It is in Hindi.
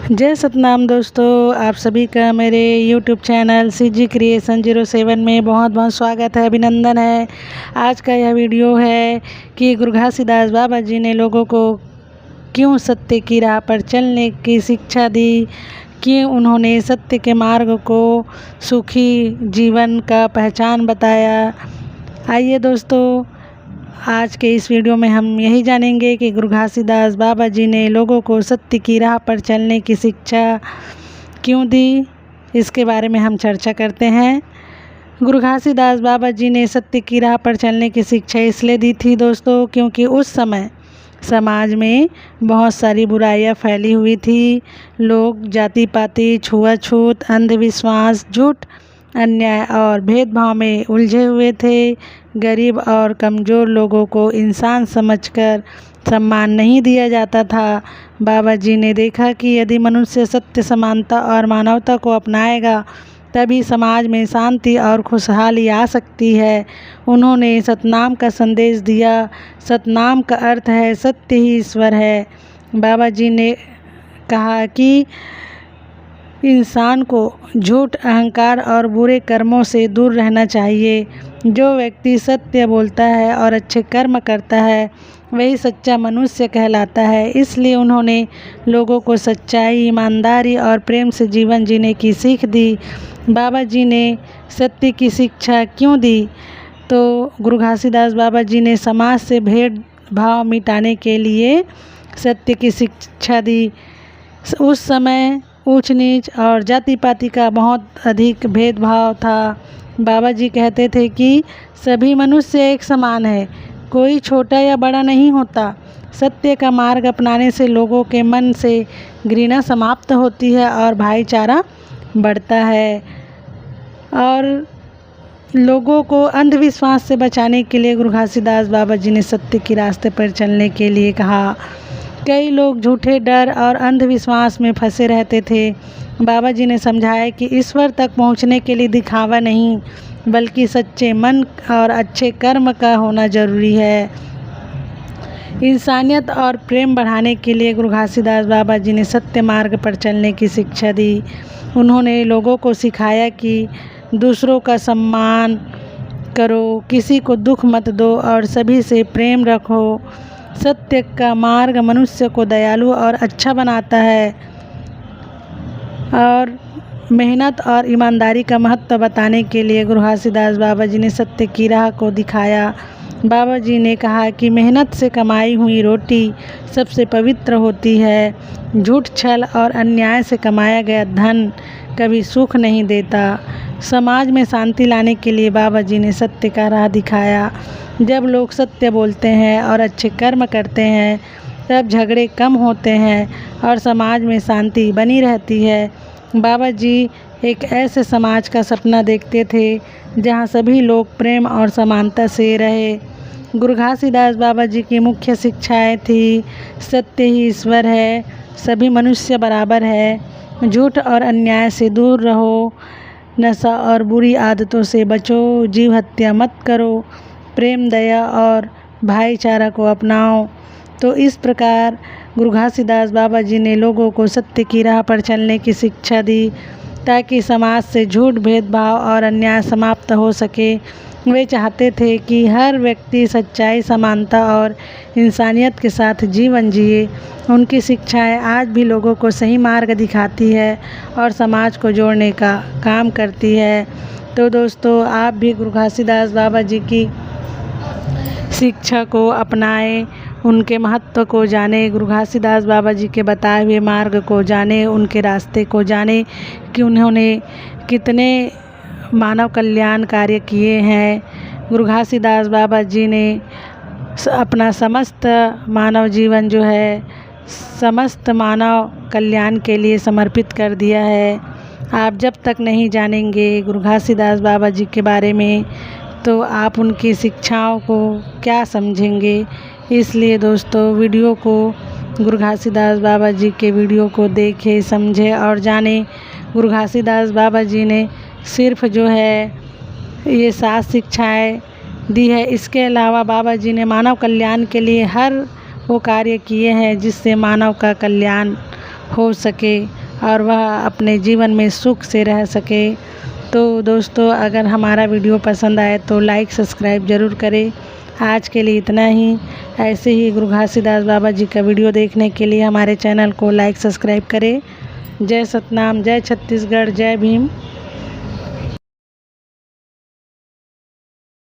जय सतनाम दोस्तों, आप सभी का मेरे YouTube चैनल CG क्रिएशन 07 में बहुत बहुत स्वागत है, अभिनंदन है। आज का यह वीडियो है कि गुरु घासीदास बाबा जी ने लोगों को क्यों सत्य की राह पर चलने की शिक्षा दी, क्यों उन्होंने सत्य के मार्ग को सुखी जीवन का पहचान बताया। आइए दोस्तों, आज के इस वीडियो में हम यही जानेंगे कि गुरु घासीदास बाबा जी ने लोगों को सत्य की राह पर चलने की शिक्षा क्यों दी, इसके बारे में हम चर्चा करते हैं। गुरु घासीदास बाबा जी ने सत्य की राह पर चलने की शिक्षा इसलिए दी थी दोस्तों, क्योंकि उस समय समाज में बहुत सारी बुराइयां फैली हुई थी। लोग जाति पाति, छुआछूत, अंधविश्वास, झूठ, अन्याय और भेदभाव में उलझे हुए थे। गरीब और कमज़ोर लोगों को इंसान समझकर सम्मान नहीं दिया जाता था। बाबा जी ने देखा कि यदि मनुष्य सत्य, समानता और मानवता को अपनाएगा तभी समाज में शांति और खुशहाली आ सकती है। उन्होंने सतनाम का संदेश दिया। सतनाम का अर्थ है सत्य ही ईश्वर है। बाबा जी ने कहा कि इंसान को झूठ, अहंकार और बुरे कर्मों से दूर रहना चाहिए। जो व्यक्ति सत्य बोलता है और अच्छे कर्म करता है वही सच्चा मनुष्य कहलाता है। इसलिए उन्होंने लोगों को सच्चाई, ईमानदारी और प्रेम से जीवन जीने की सीख दी। बाबा जी ने सत्य की शिक्षा क्यों दी? तो गुरु घासीदास बाबा जी ने समाज से भेदभाव मिटाने के लिए सत्य की शिक्षा दी। उस समय ऊंच नीच और जाति पाति का बहुत अधिक भेदभाव था। बाबा जी कहते थे कि सभी मनुष्य एक समान है, कोई छोटा या बड़ा नहीं होता। सत्य का मार्ग अपनाने से लोगों के मन से घृणा समाप्त होती है और भाईचारा बढ़ता है। और लोगों को अंधविश्वास से बचाने के लिए गुरु घासीदास बाबा जी ने सत्य के रास्ते पर चलने के लिए कहा। कई लोग झूठे डर और अंधविश्वास में फंसे रहते थे। बाबा जी ने समझाया कि ईश्वर तक पहुंचने के लिए दिखावा नहीं, बल्कि सच्चे मन और अच्छे कर्म का होना जरूरी है। इंसानियत और प्रेम बढ़ाने के लिए गुरु घासीदास बाबा जी ने सत्य मार्ग पर चलने की शिक्षा दी। उन्होंने लोगों को सिखाया कि दूसरों का सम्मान करो, किसी को दुख मत दो और सभी से प्रेम रखो। सत्य का मार्ग मनुष्य को दयालु और अच्छा बनाता है। और मेहनत और ईमानदारी का महत्व बताने के लिए गुरु घासीदास बाबा जी ने सत्य की राह को दिखाया। बाबा जी ने कहा कि मेहनत से कमाई हुई रोटी सबसे पवित्र होती है। झूठ, छल और अन्याय से कमाया गया धन कभी सुख नहीं देता। समाज में शांति लाने के लिए बाबा जी ने सत्य का राह दिखाया। जब लोग सत्य बोलते हैं और अच्छे कर्म करते हैं तब झगड़े कम होते हैं और समाज में शांति बनी रहती है। बाबा जी एक ऐसे समाज का सपना देखते थे जहां सभी लोग प्रेम और समानता से रहे। गुरु घासीदास बाबा जी की मुख्य शिक्षाएं थी सत्य ही ईश्वर है, सभी मनुष्य बराबर है, झूठ और अन्याय से दूर रहो, नशा और बुरी आदतों से बचो, जीव हत्या मत करो, प्रेम, दया और भाईचारा को अपनाओ। तो इस प्रकार गुरु घासीदास बाबा जी ने लोगों को सत्य की राह पर चलने की शिक्षा दी ताकि समाज से झूठ, भेदभाव और अन्याय समाप्त हो सके। वे चाहते थे कि हर व्यक्ति सच्चाई, समानता और इंसानियत के साथ जीवन जिए। उनकी शिक्षाएं आज भी लोगों को सही मार्ग दिखाती है और समाज को जोड़ने का काम करती है। तो दोस्तों, आप भी गुरु घासीदास बाबा जी की शिक्षा को अपनाएं, उनके महत्व को जाने, गुरु घासीदास बाबा जी के बताए हुए मार्ग को जाने, उनके रास्ते को जाने कि उन्होंने कितने मानव कल्याण कार्य किए हैं। गुरु घासीदास बाबा जी ने अपना समस्त मानव जीवन जो है समस्त मानव कल्याण के लिए समर्पित कर दिया है। आप जब तक नहीं जानेंगे गुरु घासीदास बाबा जी के बारे में तो आप उनकी शिक्षाओं को क्या समझेंगे। इसलिए दोस्तों, वीडियो को, गुरु घासीदास बाबा जी के वीडियो को देखें, समझें और जानें। गुरु घासीदास बाबा जी ने सिर्फ जो है ये 7 शिक्षाएं दी है। इसके अलावा बाबा जी ने मानव कल्याण के लिए हर वो कार्य किए हैं जिससे मानव का कल्याण हो सके और वह अपने जीवन में सुख से रह सके। तो दोस्तों, अगर हमारा वीडियो पसंद आए तो लाइक सब्सक्राइब ज़रूर करें। आज के लिए इतना ही। ऐसे ही गुरु घासीदास बाबा जी का वीडियो देखने के लिए हमारे चैनल को लाइक सब्सक्राइब करें। जय सतनाम, जय छत्तीसगढ़, जय भीम।